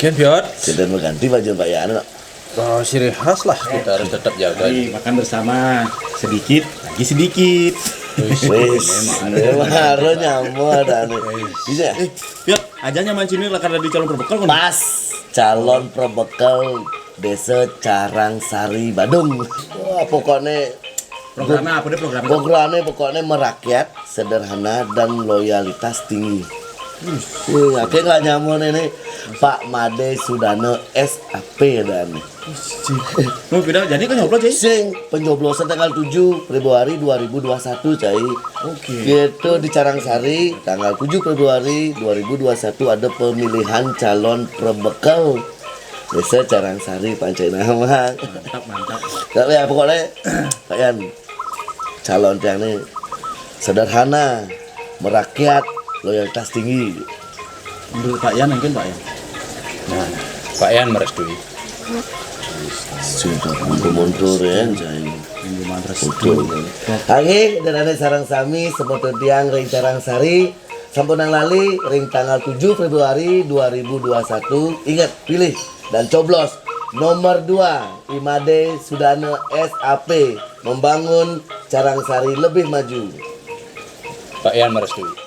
Kian Piot. Sudah mengganti baju Pak Yan. Oh, ciri khas lah kita harus tetap jaga. Makan bersama, sedikit lagi sedikit. Wes, memang harus nyamuk dan bisa. Piot, ajalnya mancing lah karena di calon perbekal kan. Pas calon perbekal Desa Carangsari Badung. Wah, pokoknya Programnya apa deh programnya? pokoknya merakyat, sederhana dan loyalitas tinggi. Akhirnya nggak nyamuk ini Pak Made Sudano SAP dan Oh, beda jadi kan nyoblos, Cai. sing pencoblosan tanggal 7 Februari 2021, Cai. Oke. Gitu di Carangsari tanggal 7 Februari 2021 ada pemilihan calon perbekal Desa Carangsari Pancai Nama. Mantap. Tapi ya pokoknya kalian calon yang ini sederhana, merakyat, loyalitas tinggi. Menurut Pak Yan mungkin Pak Yan. Nah, Pak Yan merestui. Sudah mundur ya, Cai. Minggu mantras. Betul. Oke, dan ada sarang sami seperti tiang ring Carangsari sampunang lali ring tanggal 7 Februari 2021. Ingat, pilih dan coblos nomor 2 Imade Sudano SAP membangun Carangsari lebih maju. Pak Yan merestui.